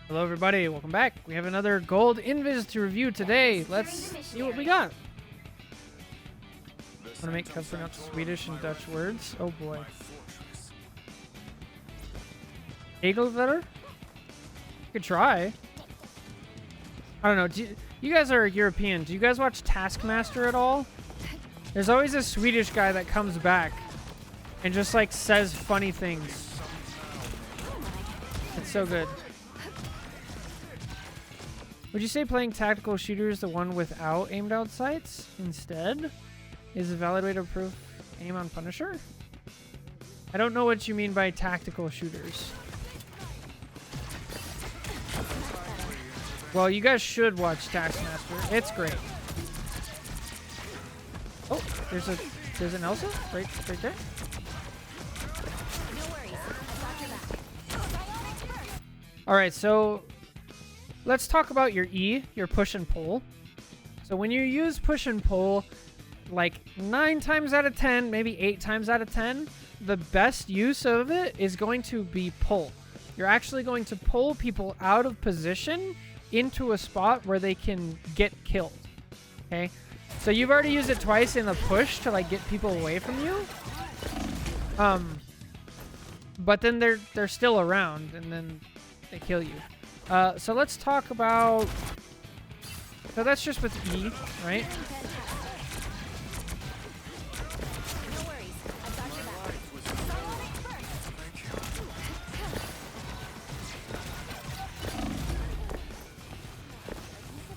Hello everybody, welcome back. We have another gold invis to review today. Let's see what we got. I'm gonna make cups pronounce Swedish and Dutch words. Oh boy. Egelvetter? You could try. I don't know. You guys are European. Do you guys watch Taskmaster at all? There's always a Swedish guy that comes back and just like says funny things. It's so good. Would you say playing tactical shooters, the one without aimed out sights, instead, is a valid way to improve aim on Punisher? I don't know what you mean by tactical shooters. Well, you guys should watch Taskmaster. It's great. Oh, there's an Elsa right there. All right, so let's talk about your E, your push and pull. So when you use push and pull, like 9 times out of 10, maybe 8 times out of 10, the best use of it is going to be pull. You're actually going to pull people out of position into a spot where they can get killed. Okay? So you've already used it twice in a push to like get people away from you. But then they're still around and then they kill you. So let's talk about... So that's just with E, right?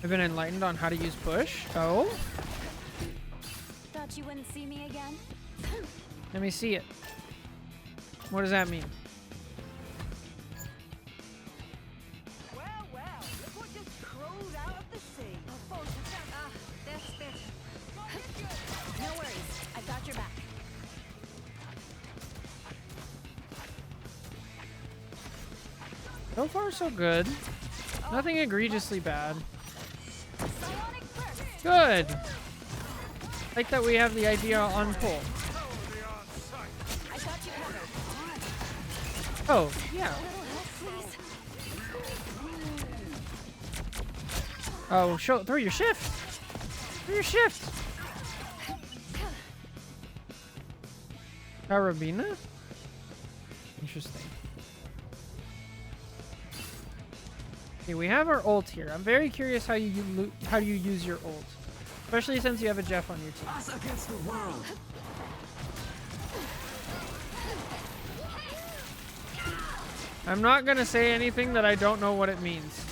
I've been enlightened on how to use push. Oh. Thought you wouldn't see me again? Let me see it. What does that mean? No worries, I've got your back. So far, so good. Nothing egregiously bad. Good. Like that we have the idea on pull. Oh, yeah. Oh, throw your shift. Throw your shift. Carabina? Interesting. Okay, we have our ult here. I'm very curious how you use your ult, especially since you have a Jeff on your team. Us against the world. I'm not gonna say anything that I don't know what it means.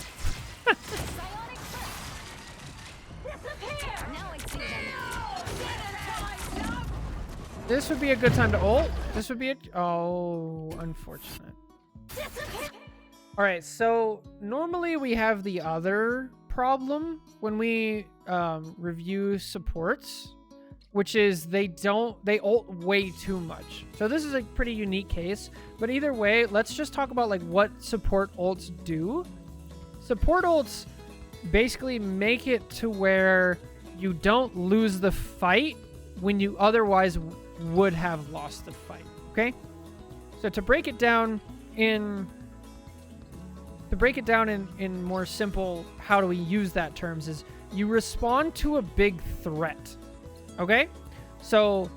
This would be a good time to ult. This would be oh, unfortunate. Alright, so normally we have the other problem when we review supports, which is they ult way too much. So this is a pretty unique case, but either way, let's just talk about like what support ults do. Support ults basically make it to where you don't lose the fight when you otherwise would have lost the fight. Okay, so to break it down in more simple how do we use that terms is you respond to a big threat. Okay, so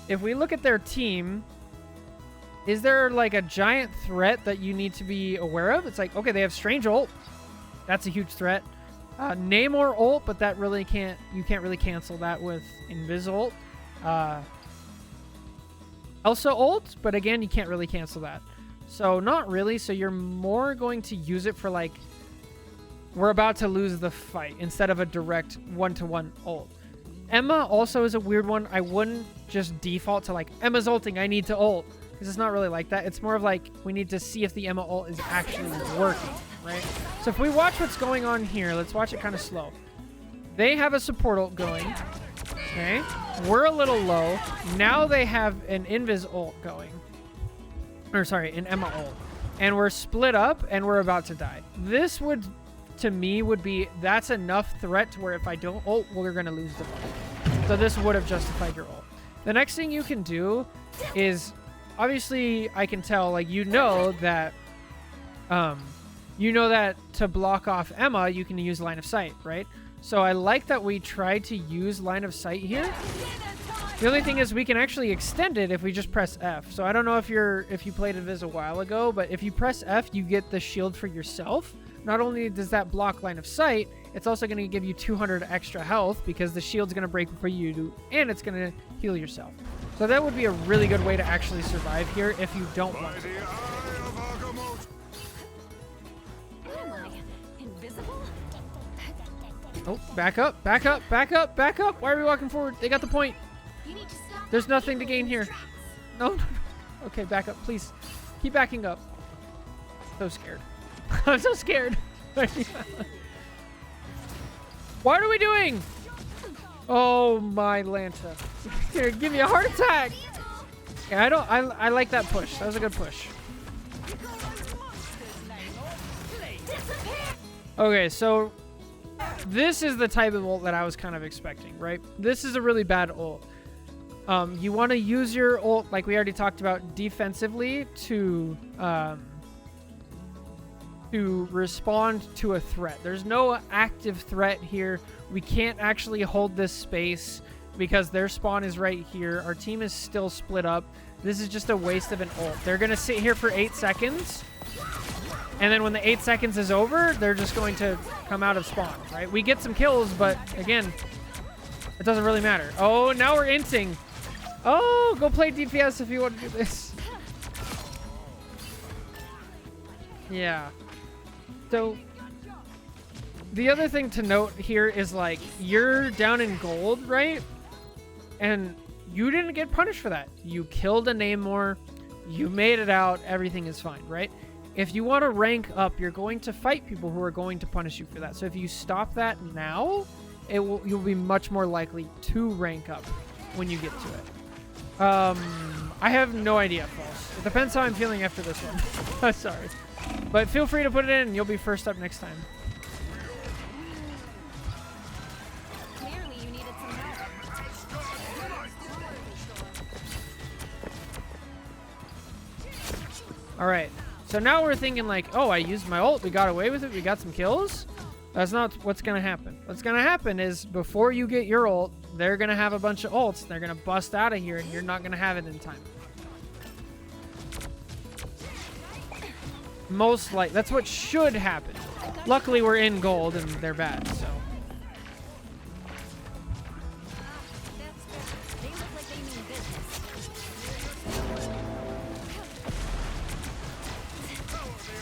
if we look at their team, is there like a giant threat that you need to be aware of? It's like, okay, they have strange ult, that's a huge threat. Namor ult, but that really you can't really cancel that with Invis ult. Elsa ult, but again, you can't really cancel that. So not really. So you're more going to use it for like, we're about to lose the fight instead of a direct one-to-one ult. Emma also is a weird one. I wouldn't just default to like, Emma's ulting, I need to ult. Because it's not really like that. It's more of like, we need to see if the Emma ult is actually working, right? So if we watch what's going on here, let's watch it kind of slow. They have a support ult going. Okay, we're a little low. Now they have an Invis ult going. Or sorry, an Emma ult. And we're split up and we're about to die. This would, to me, would be, that's enough threat to where if I don't ult, we're going to lose the fight. So this would have justified your ult. The next thing you can do is, obviously, I can tell, like, you know that you know that to block off Emma, you can use line of sight, right? So I like that we tried to use line of sight here. The only thing is we can actually extend it if we just press F. So I don't know if you played Invis a while ago, but if you press F, you get the shield for yourself. Not only does that block line of sight, it's also going to give you 200 extra health because the shield's going to break before you do, and it's going to heal yourself. So that would be a really good way to actually survive here if you don't want to. Am I invisible? Oh, back up, back up, back up, back up. Why are we walking forward? They got the point. You need to stop. There's nothing to gain here. No, no, no. Okay, back up, please. Keep backing up. So scared. I'm so scared. What are we doing? Oh my Lanta. Here, give me a heart attack. Yeah, I like that push. That was a good push. Okay, so this is the type of ult that I was kind of expecting, right? This is a really bad ult. You want to use your ult, like we already talked about, defensively to respond to a threat. There's no active threat here. We can't actually hold this space because their spawn is right here. Our team is still split up. This is just a waste of an ult. They're going to sit here for 8 seconds. And then when the 8 seconds is over, they're just going to come out of spawn, right? We get some kills, but again, it doesn't really matter. Oh, now we're inting. Oh, go play DPS if you want to do this. Yeah. So, the other thing to note here is, like, you're down in gold, right? And you didn't get punished for that. You killed a Namor. You made it out. Everything is fine, right? If you want to rank up, you're going to fight people who are going to punish you for that. So if you stop that now, you'll be much more likely to rank up when you get to it. I have no idea, False. It depends how I'm feeling after this one. Sorry. But feel free to put it in and you'll be first up next time. Clearly you needed some help. Alright. So now we're thinking like, oh, I used my ult. We got away with it. We got some kills. That's not what's going to happen. What's going to happen is before you get your ult, they're going to have a bunch of ults. They're going to bust out of here and you're not going to have it in time. Most likely. That's what should happen. Luckily, we're in gold and they're bad, so. They look like they mean business.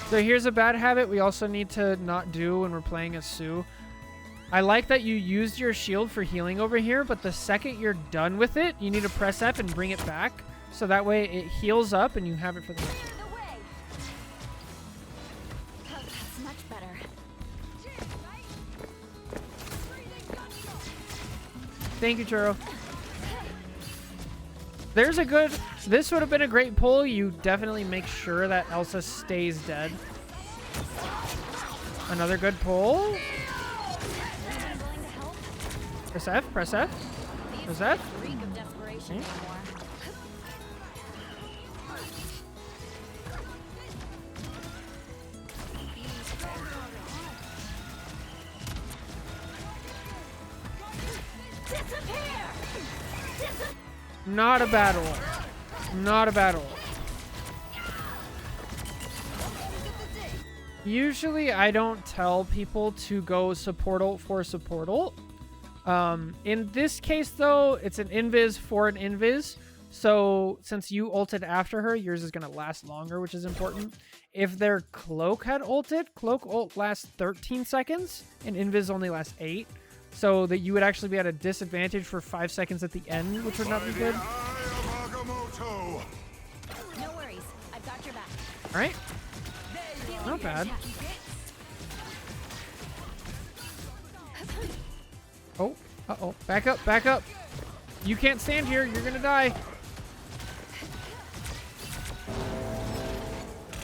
So here's a bad habit we also need to not do when we're playing as sooo. I like that you used your shield for healing over here, but the second you're done with it, you need to press F and bring it back. So that way it heals up and you have it for the next one. That's much better. Thank you, Churro. There's a good... This would have been a great pull. You definitely make sure that Elsa stays dead. Another good pull. Press F, press F. Press F. Reek of desperation anymore. Not a bad ult. Not a bad ult. Usually I don't tell people to go support ult for support ult. In this case though, it's an invis for an invis. So since you ulted after her, yours is going to last longer, which is important. If their cloak had ulted, cloak ult lasts 13 seconds and invis only lasts 8. So that you would actually be at a disadvantage for 5 seconds at the end, which would not be good. No worries. I've got your back. All right. Not bad. Oh, uh-oh. Back up, back up. You can't stand here. You're going to die.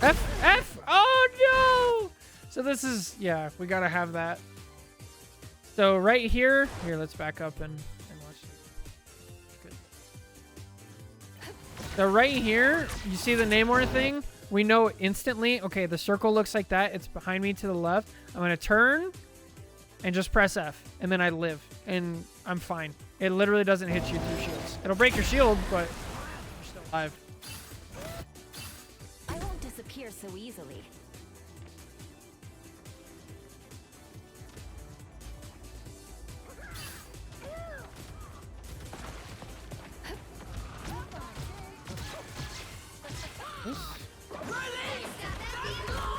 F, F. Oh, no. So this is, yeah, we got to have that. So right here, let's back up and watch this. Good. So right here, you see the Namor thing? we know instantly, okay, the circle looks like that. It's behind me to the left. I'm going to turn and just press F. And then I live. And I'm fine. It literally doesn't hit you through shields. It'll break your shield, but you're still alive. I won't disappear so easily.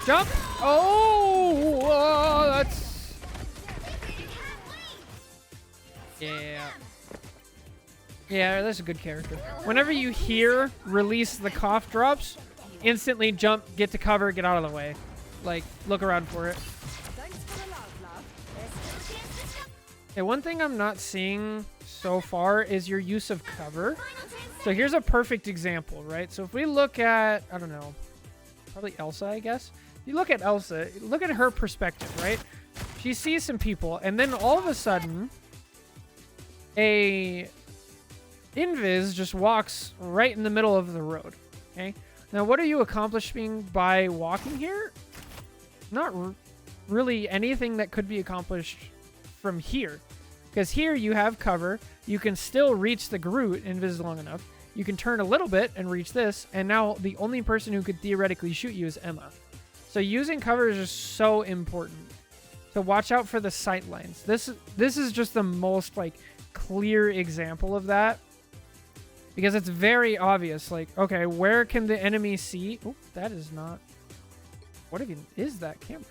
Jump! Oh, that's... Yeah. Yeah, that's a good character. Whenever you hear release the cough drops, instantly jump, get to cover, get out of the way. Like, look around for it. Okay, one thing I'm not seeing so far is your use of cover. So here's a perfect example, right? So if we look at, I don't know, probably Elsa, I guess. You look at Elsa, look at her perspective, right? She sees some people, and then all of a sudden, a invis just walks right in the middle of the road, okay? Now, what are you accomplishing by walking here? Not really anything that could be accomplished from here. Because here you have cover, you can still reach the Groot invis long enough, you can turn a little bit and reach this, and now the only person who could theoretically shoot you is Emma. So using cover is just so important. So watch out for the sight lines. This is just the most like clear example of that. Because it's very obvious. Like, okay, where can the enemy see? Oh, that is not... What even is that camera?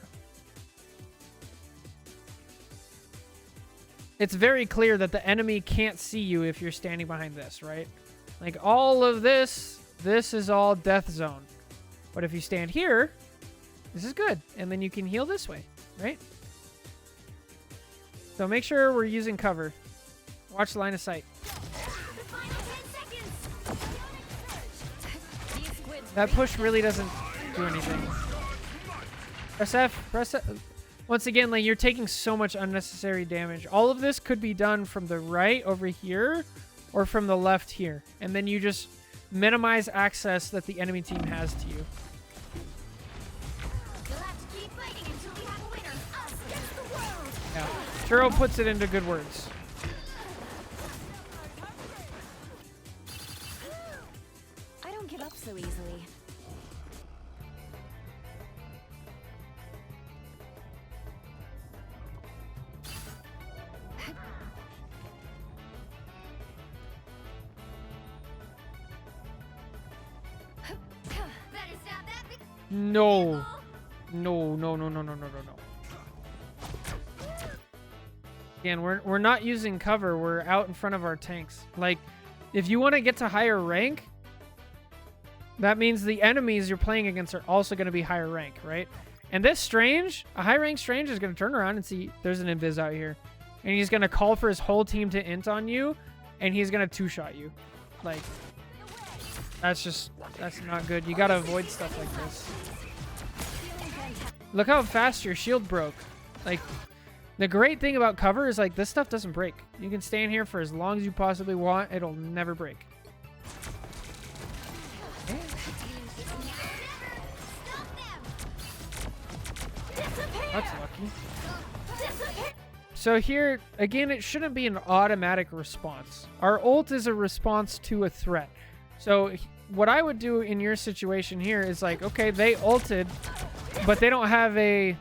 It's very clear that the enemy can't see you if you're standing behind this, right? Like all of this is all death zone. But if you stand here, this is good. And then you can heal this way, right? So make sure we're using cover. Watch the line of sight. That push really doesn't do anything. Press F. Press F. Once again, like you're taking so much unnecessary damage. All of this could be done from the right over here or from the left here. And then you just minimize access that the enemy team has to you. Yeah. Churro puts it into good words. I don't give up so easily. No. No, no, no, no, no, no, no, no. Again, we're not using cover. We're out in front of our tanks. Like, if you want to get to higher rank, that means the enemies you're playing against are also going to be higher rank, right? And this Strange, a high rank Strange is going to turn around and see there's an invis out here. And he's going to call for his whole team to int on you, and he's going to two-shot you. Like, that's not good. You got to avoid stuff like this. Look how fast your shield broke. Like, the great thing about cover is, like, this stuff doesn't break. You can stand here for as long as you possibly want. It'll never break. Okay. That's lucky. So here, again, it shouldn't be an automatic response. Our ult is a response to a threat. So what I would do in your situation here is like, okay, they ulted, but they don't have a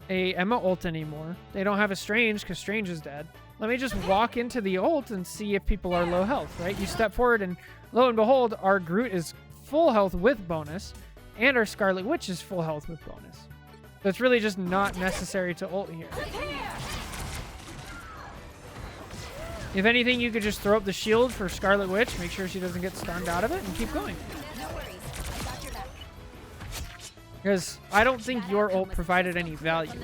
Emma ult anymore. They don't have a Strange because Strange is dead. Let me just walk into the ult and see if people are low health, right? You step forward and lo and behold, our Groot is full health with bonus and our Scarlet Witch is full health with bonus. So it's really just not necessary to ult here. If anything, you could just throw up the shield for Scarlet Witch, make sure she doesn't get stunned out of it, and keep going. Because I don't think your ult provided any value.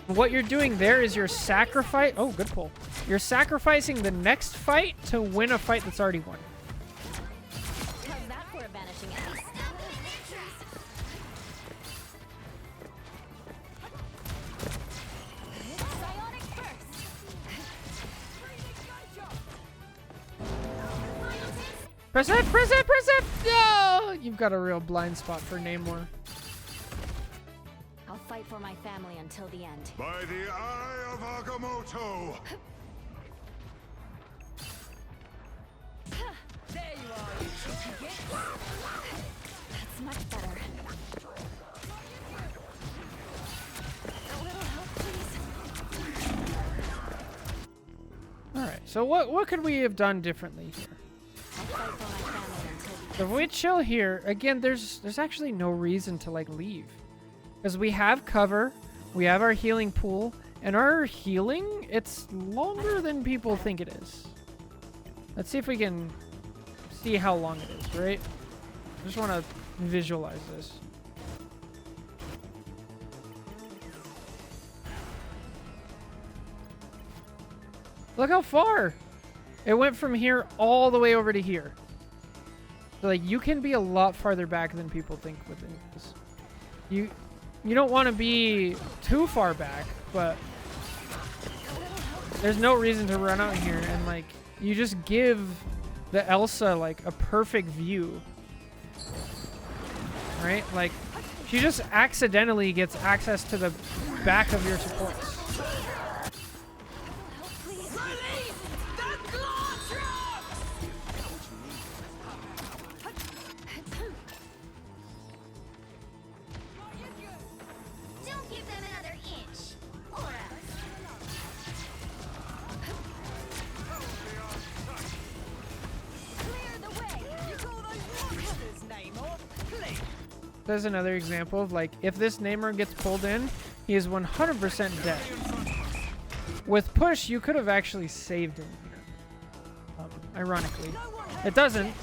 What you're doing there is you're sacrificing... Oh, good pull. You're sacrificing the next fight to win a fight that's already won. Press it! Press it! Press it! No! You You've got a real blind spot for Namor. I'll fight for my family until the end. By the eye of Agamotto! There you are, you cheeky git. That's much better. A little help, please. All right. So what could we have done differently here? I'll fight for my family until the So if we chill here, again, there's actually no reason to like leave. Because we have cover, we have our healing pool, and our healing, it's longer than people think it is. Let's see if we can see how long it is, right? I just want to visualize this. Look how far! It went from here all the way over to here. So, like, you can be a lot farther back than people think within this. You don't want to be too far back, but there's no reason to run out here, and like you just give the Elsa like a perfect view, right? Like she just accidentally gets access to the back of your supports. Don't give them another inch. Or else. Clear the way. You call those walkers, Namor? Please. There's another example of like if this Namor gets pulled in, he is 100% dead. With push, you could have actually saved him here. Ironically, it doesn't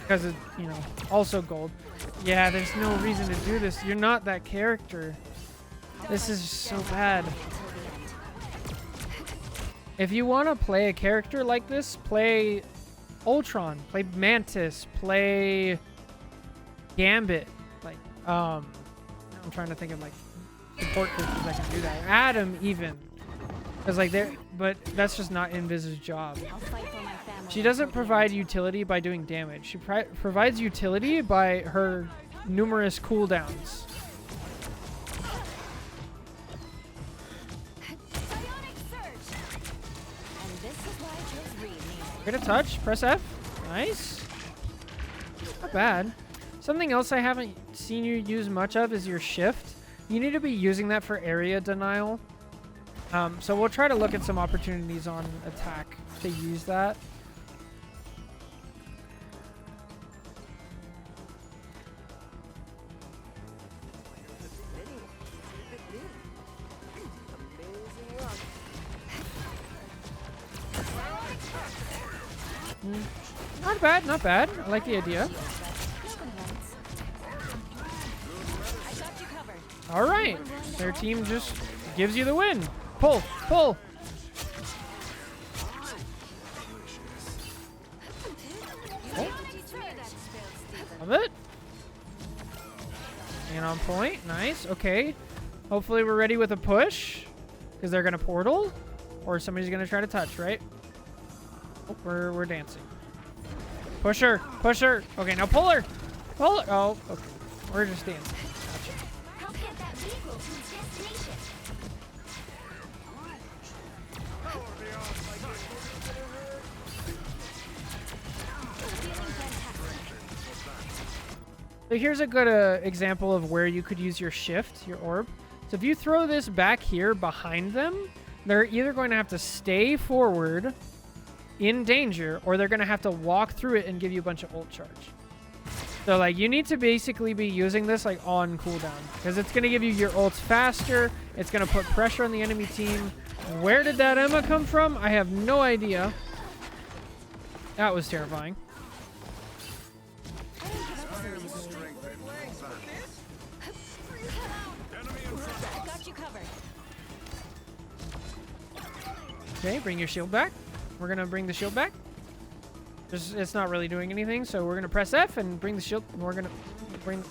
because it, you know, also gold. Yeah, there's no reason to do this. You're not that character. This is so bad. If you want to play a character like this, play Ultron, play Mantis, play Gambit. Like, I'm trying to think of like support characters that can do that. Adam even, because like they're, but that's just not Invis's job. I'll fight for my family. She doesn't provide utility by doing damage. She provides utility by her numerous cooldowns. Psionic surge. And this is why I chose Reed, Namor. Get a touch. Press F. Nice. Not bad. Something else I haven't seen you use much of is your shift. You need to be using that for area denial. So we'll try to look at some opportunities on attack to use that. Not bad, not bad. I like the idea. I got you covered. All right. Their team just gives you the win. Pull, pull. Love it. And on point. Nice. Okay. Hopefully we're ready with a push. Because they're going to portal. Or somebody's going to try to touch, right? Oh, we're dancing. Push her. Push her. Okay, now pull her. Pull her. Oh, okay. We're just dancing. Gotcha. Help get that vehicle to its destination. Feeling fantastic. So here's a good example of where you could use your shift, your orb. So if you throw this back here behind them, they're either going to have to stay forward in danger, or they're going to have to walk through it and give you a bunch of ult charge. So like you need to basically be using this like on cooldown, because it's going to give you your ults faster. It's going to put pressure on the enemy team. Where did that Emma come from? I have no idea. That was terrifying. I got you covered. Okay, bring your shield back. We're going to bring the shield back. It's not really doing anything, so we're going to press F and bring the shield. And we're going to bring...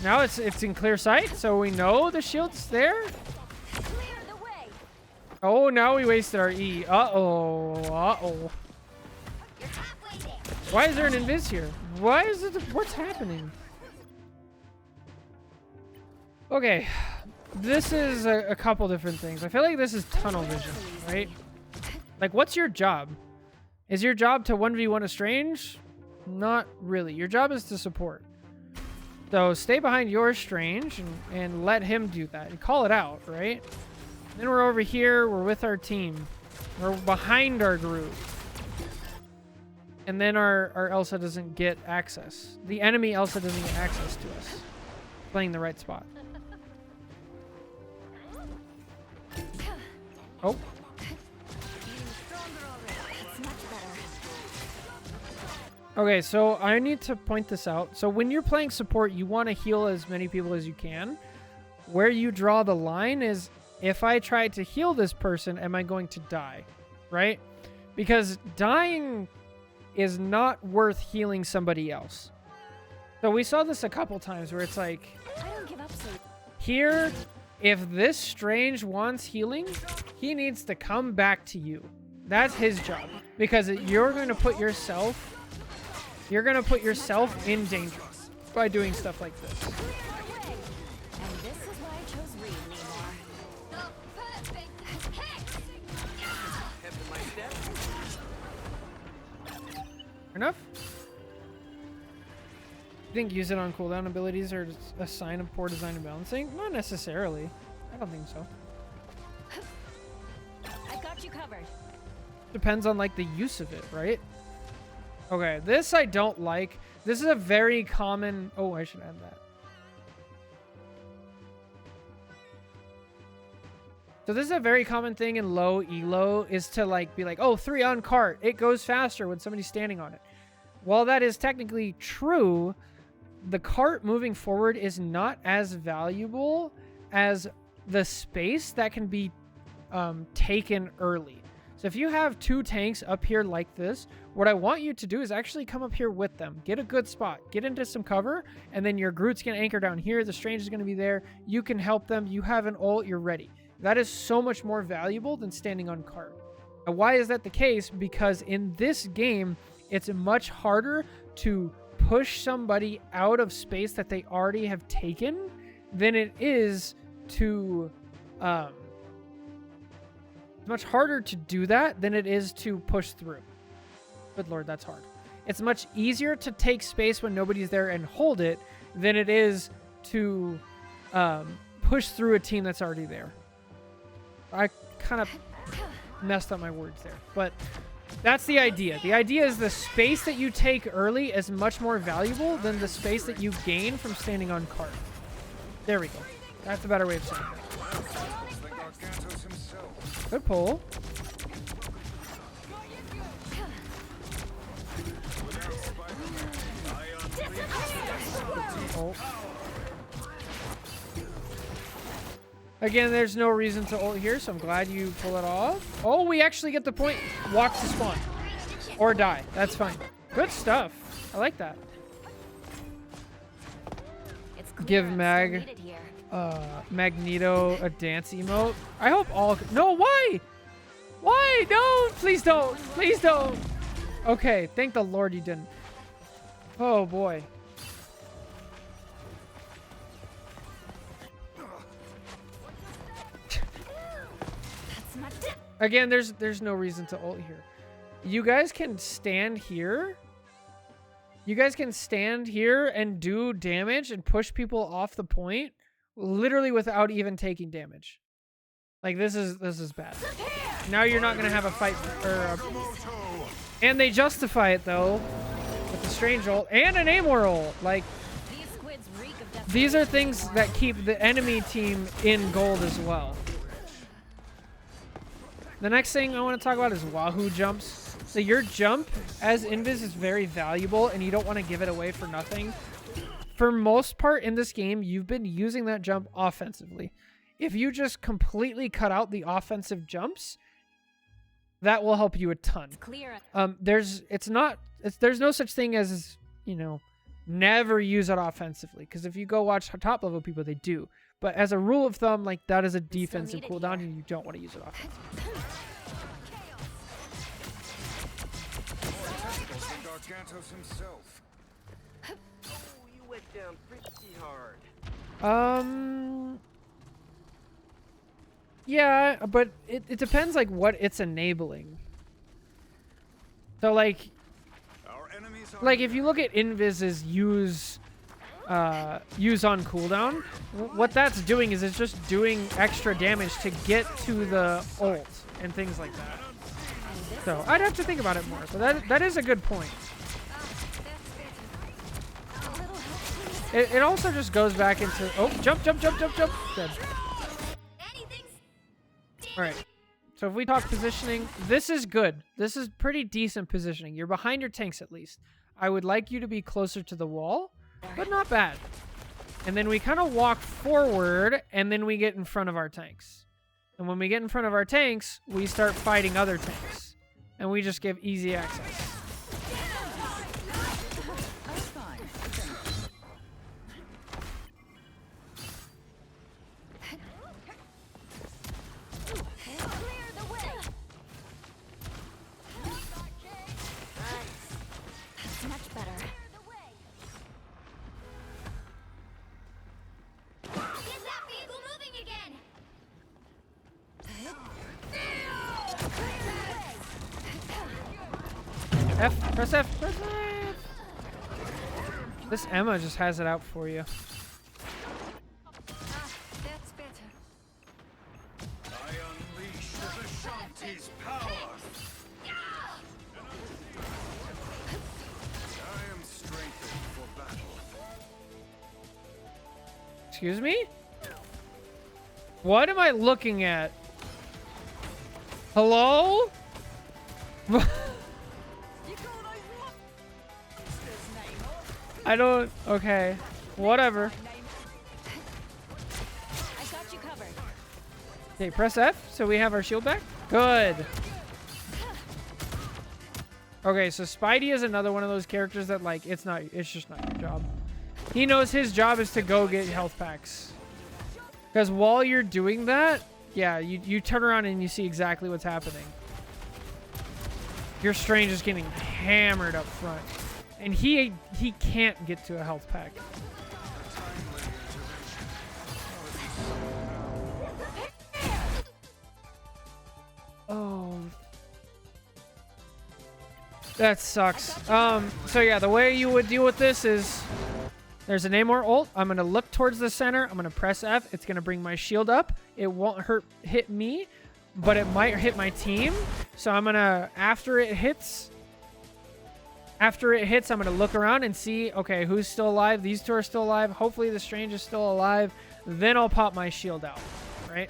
Now it's in clear sight, so we know the shield's there. Clear the way. Oh, now we wasted our E. Uh-oh. Uh-oh. You're halfway there. Why is there an invis here? Why is it? What's happening? Okay, this is a couple different things. I feel like this is tunnel vision, right? Like, what's your job? Is your job to 1v1 a strange? Not really. Your job is to support. So stay behind your strange and let him do that. And call it out, right? Then we're over here. We're with our team. We're behind our group. And then our Elsa doesn't get access. The enemy Elsa doesn't get access to us. Playing the right spot. Oh. Okay, so I need to point this out. So when you're playing support, you want to heal as many people as you can. Where you draw the line is, if I try to heal this person, am I going to die? Right? Because dying is not worth healing somebody else. So we saw this a couple times where it's like, I don't give up so here, if this strange wants healing, he needs to come back to you. That's his job. Because you're going to put yourself in danger by doing stuff like this. and this is why I chose Reed anymore. Enough? You think use it on cooldown abilities are a sign of poor design and balancing? Not necessarily. I don't think so. I got you covered. Depends on like the use of it, right? Okay, this I don't like. This is a very common... Oh, I should add that. So this is a very common thing in low elo, is to like be like, oh, 3 on cart. It goes faster when somebody's standing on it. While that is technically true, the cart moving forward is not as valuable as the space that can be taken early. So if you have 2 tanks up here like this, what I want you to do is actually come up here with them. Get a good spot. Get into some cover, and then your Groot's going to anchor down here. The Strange is going to be there. You can help them. You have an ult. You're ready. That is so much more valuable than standing on cart. Now, why is that the case? Because in this game, it's much harder to push somebody out of space that they already have taken than it is to... much harder to do that than it is to push through. Good lord, that's hard. It's much easier to take space when nobody's there and hold it than it is to push through a team that's already there. I kind of messed up my words there, but that's the idea. The idea is the space that you take early is much more valuable than the space that you gain from standing on cart. There we go. That's a better way of saying it. Good pull. Oh. Again, there's no reason to ult here, so I'm glad you pull it off. Oh, we actually get the point. Walk to spawn. Or die. That's fine. Good stuff. I like that. Give Magneto a dance emote. I hope all... No, why? Why? No, please don't. Please don't. Okay, thank the Lord you didn't. Oh, boy. Again, there's no reason to ult here. You guys can stand here. You guys can stand here and do damage and push people off the point literally without even taking damage. Like, this is bad. Now you're not going to have a fight. And they justify it, though, with the Strange ult and an Amor ult. Like, these are things that keep the enemy team in gold as well. The next thing I want to talk about is Wahoo jumps. So your jump as Invis is very valuable, and you don't want to give it away for nothing. For most part in this game, you've been using that jump offensively. If you just completely cut out the offensive jumps, that will help you a ton. There's no such thing as, you know, never use it offensively, because if you go watch top level people, they do. But as a rule of thumb, like, that is a defensive cooldown, and you don't want to use it offensively. down pretty hard. Yeah, but it depends like what it's enabling. So like Our enemies are if you look at Invis's use on cooldown, what that's doing is it's just doing extra damage to get to the ult and things like that. So I'd have to think about it more, but that is a good point. It also just goes back into jump. Good. All right. So if we talk positioning, this is good. This is pretty decent positioning. You're behind your tanks at least. I would like you to be closer to the wall, but not bad. And then we kind of walk forward, and then we get in front of our tanks. And when we get in front of our tanks, we start fighting other tanks. And we just give easy access. Press F, press F. This Emma just has it out for you. That's better. I unleash the Shanti's power. I am strengthened for battle. Excuse me? What am I looking at? Hello? I don't... Okay. Whatever. I got you covered. Okay, press F so we have our shield back. Good. Okay, so Spidey is another one of those characters that, like, it's just not your job. He knows his job is to go get health packs. Because while you're doing that, yeah, you turn around and you see exactly what's happening. Your Strange is getting hammered up front. And he can't get to a health pack. Oh. That sucks. So yeah, the way you would deal with this is there's an Namor ult. I'm going to look towards the center. I'm going to press F. It's going to bring my shield up. It won't hit me, but it might hit my team. So I'm going to, after it hits, I'm going to look around and see, okay, who's still alive? These two are still alive. Hopefully the Strange is still alive. Then I'll pop my shield out, right?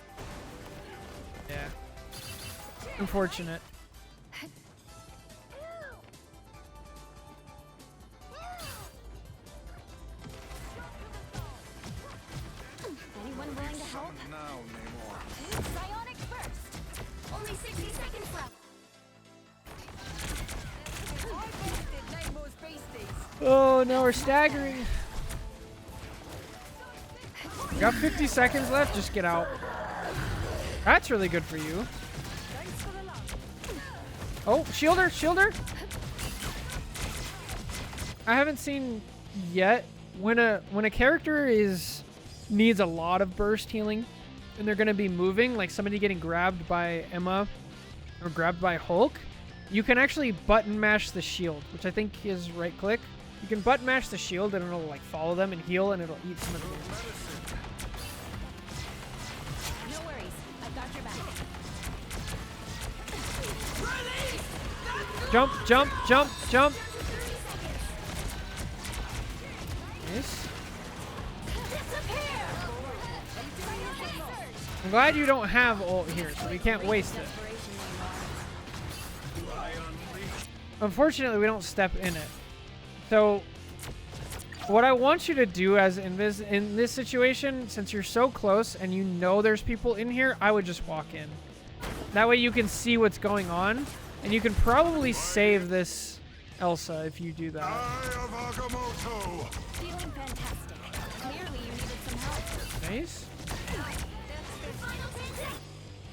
Yeah. Unfortunate. Anyone willing to help? Now, Namor. Psionic first. Only 60 seconds left. Oh, no, we're staggering. We got 50 seconds left. Just get out. That's really good for you. Oh, shielder, shielder. I haven't seen yet when a character needs a lot of burst healing and they're going to be moving, like somebody getting grabbed by Emma or grabbed by Hulk, you can actually button mash the shield, which I think is right click. You can button mash the shield and it'll like follow them and heal and it'll eat some of the damage. No worries. I've got your back. Jump, jump, jump, jump. Nice. I'm glad you don't have ult here, so we can't waste it. Unfortunately, we don't step in it. So, what I want you to do as in this situation, since you're so close and you know there's people in here, I would just walk in. That way you can see what's going on, and you can probably save this Elsa if you do that. Eye of Agamotto. Feeling fantastic. Clearly you needed some help. Nice.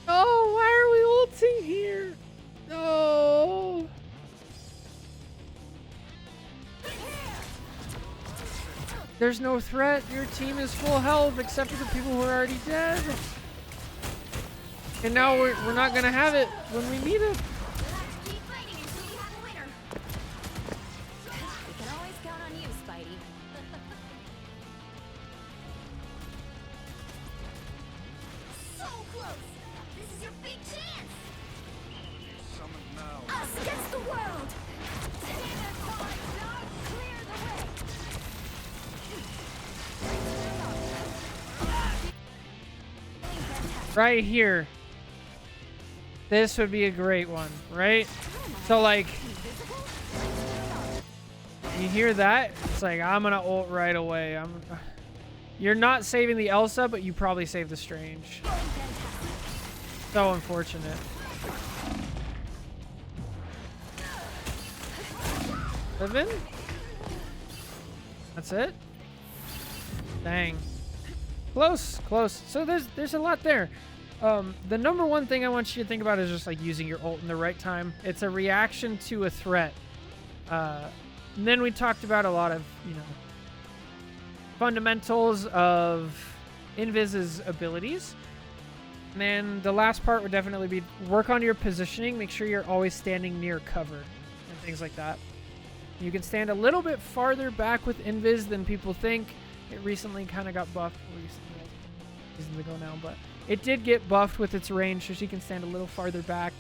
Oh, why are we ulting here? No. There's no threat. Your team is full health except for the people who are already dead. And now we're not gonna have it when we need it. Keep fighting until you have a winner. We can always count on you, Spidey. So close. This is your big chance. Summoned now. Us against the world. Clear the way. Right here. This would be a great one, right? So like, you hear that? It's like, I'm gonna ult right away. You're not saving the Elsa, but you probably saved the Strange. So unfortunate. 7? That's it? Dang. Close, close. So there's a lot there. The number one thing I want you to think about is just like using your ult in the right time. It's a reaction to a threat. And then we talked about a lot of, you know, fundamentals of Inviz's abilities. And then the last part would definitely be work on your positioning. Make sure you're always standing near cover and things like that. You can stand a little bit farther back with Invis than people think. It recently kind of got buffed. Recently, reasons ago now, but it did get buffed with its range, so she can stand a little farther back,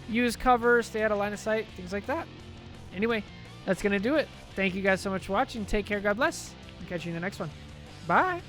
use cover, stay out of line of sight, things like that. Anyway, that's going to do it. Thank you guys so much for watching. Take care. God bless. I'll catch you in the next one. Bye.